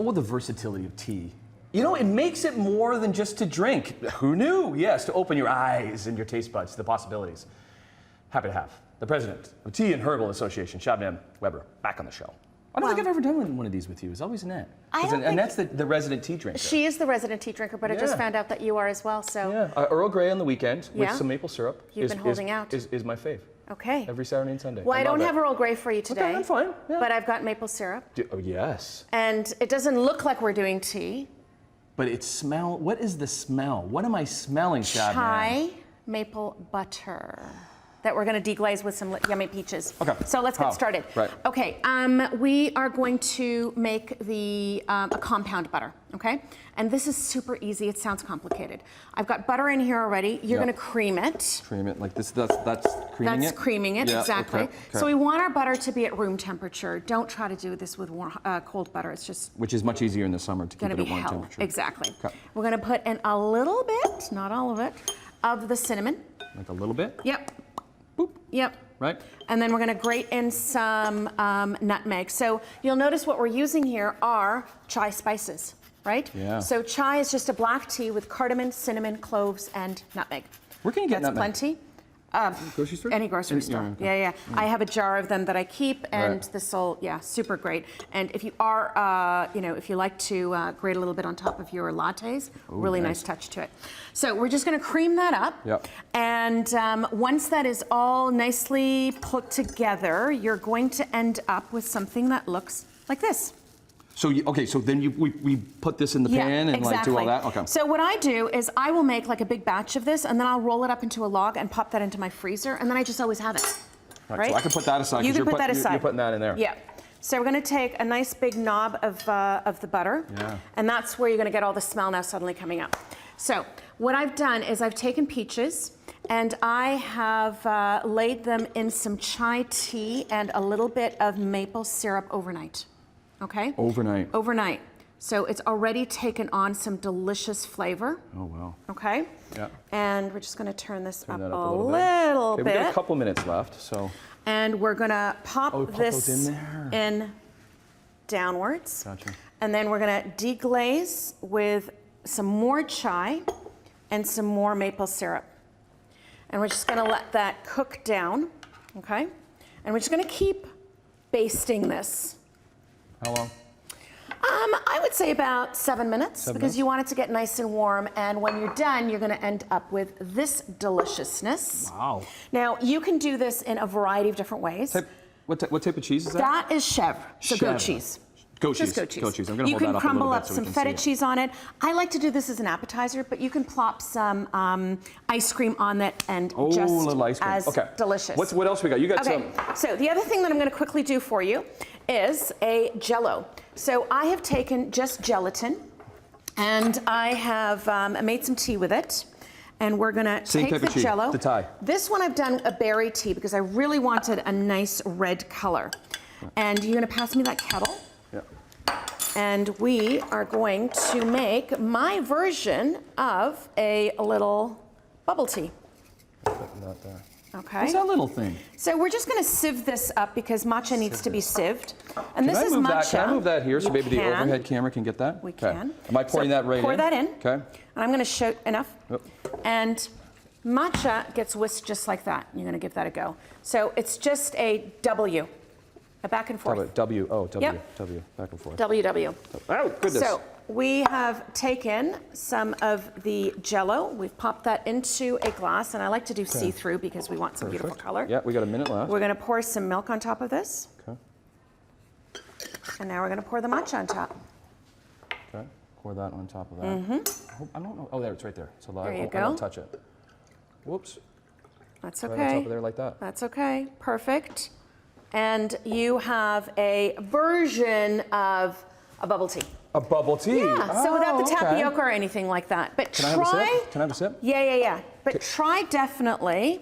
Oh, the versatility of tea. You know, it makes it more than just to drink. Who knew? Yes, to open your eyes and your taste buds to the possibilities. Happy to have the president of Tea and Herbal Association, Shabnam Weber, back on the show. I don't think I've ever done one of these with you. It's always Annette. Annette's the resident tea drinker. She is the resident tea drinker, but I just found out that you are as well. So yeah, Earl Grey on the weekend with some maple syrup. You've been holding out. Is my fave. Okay. Every Saturday and Sunday. Well, I don't have Earl Grey for you today. Okay, I'm fine. Yeah. But I've got maple syrup. Oh, yes. And it doesn't look like we're doing tea. But it smells. What is the smell? What am I smelling, Shabnam? Chai maple butter that we're going to deglaze with some yummy peaches. Okay. So let's get started. Right. Okay. We are going to make a compound butter. Okay. And this is super easy. It sounds complicated. I've got butter in here already. You're going to cream it. Cream it like this. That's creaming it. That's creaming it, yeah, exactly. Okay. So we want our butter to be at room temperature. Don't try to do this with cold butter. It's just which is much easier in the summer to keep it at warm hell. temperature. Exactly. Okay. We're going to put in a little bit, not all of it, of the cinnamon. Like a little bit. Yep. Boop. Yep. Right. And then we're going to grate in some nutmeg. So you'll notice what we're using here are chai spices, right? Yeah. So chai is just a black tea with cardamom, cinnamon, cloves, and nutmeg. Where can you get nutmeg? That's plenty. Grocery store? Any grocery store. Yeah. I have a jar of them that I keep, and this will, super great. And if you are, if you like to grate a little bit on top of your lattes, really nice touch to it. So we're just going to cream that up. Yep. And once that is all nicely put together, you're going to end up with something that looks like this. So so then we put this in the pan and like do all that? Okay. So what I do is I will make like a big batch of this, and then I'll roll it up into a log and pop that into my freezer, and then I just always have it. Right? So I can put that aside. You can put that aside. You're putting that in there. Yeah. So we're going to take a nice big knob of the butter, and that's where you're going to get all the smell now suddenly coming up. So what I've done is I've taken peaches, and I have laid them in some chai tea and a little bit of maple syrup overnight. Okay? Overnight. So it's already taken on some delicious flavor. Oh, wow. Okay? Yeah. And we're just going to turn this up a little bit. We've got a couple minutes left, so. And we're going to pop this in there. in downwards. Gotcha. And then we're going to deglaze with some more chai and some more maple syrup. And we're just going to let that cook down. Okay? And we're just going to keep basting this. How long? I would say about 7 minutes because you want it to get nice and warm. And when you're done, you're going to end up with this deliciousness. Wow. Now, you can do this in a variety of different ways. What type of cheese is that? That is chèvre, so goat cheese. Goat cheese. Just goat cheese. Goat cheese. I'm going to hold that up a little bit. You can crumble up so some feta cheese on it. I like to do this as an appetizer, but you can plop some ice cream on it and just little ice cream. as delicious. What else we got? You got some. So the other thing that I'm going to quickly do for you is a Jell-O. So I have taken just gelatin, and I have made some tea with it. And we're going to take the Jell-O. The Thai. This one I've done a berry tea because I really wanted a nice red color. And you're going to pass me that kettle. Yeah. And we are going to make my version of a little bubble tea. Not there. Okay. What's that little thing? So we're just going to sieve this up because matcha needs to be sieved. And this is matcha. Can I move that here so maybe the overhead camera can get that? We can. Am I pouring that right in? Pour that in. Okay. And I'm going to show enough. Yep. And matcha gets whisked just like that. You're going to give that a go. So it's just a W. A back and forth. W. Oh, W. Yep. W. Back and forth. W. Oh, goodness. So we have taken some of the Jell-O. We've popped that into a glass, and I like to do see-through because we want some beautiful color. Yeah, we got a minute left. We're going to pour some milk on top of this. Okay. And now we're going to pour the matcha on top. Okay. Pour that on top of that. I don't know. Oh, there, it's right there. So there you go. I don't touch it. Whoops. That's okay. Right on top of there like that. That's okay. Perfect. And you have a version of a bubble tea. A bubble tea? Yeah, so without the tapioca or anything like that. But Can I have a sip? Can I have a sip? Yeah. But try definitely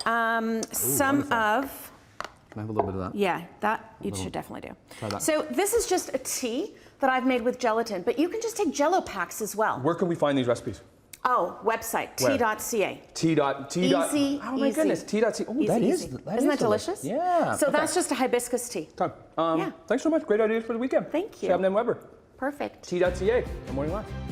some wonderful. of... Can I have a little bit of that? Yeah, that you should definitely do. Try that. So this is just a tea that I've made with gelatin, but you can just take Jell-O packs as well. Where can we find these recipes? Oh, website, tea.ca. Easy. Oh my goodness, tea.ca. Oh, Isn't that delicious? Yeah. So that's just a hibiscus tea. Thanks so much. Great ideas for the weekend. Thank you. Shabnam Weber. Perfect. Tea.ca, the morning live.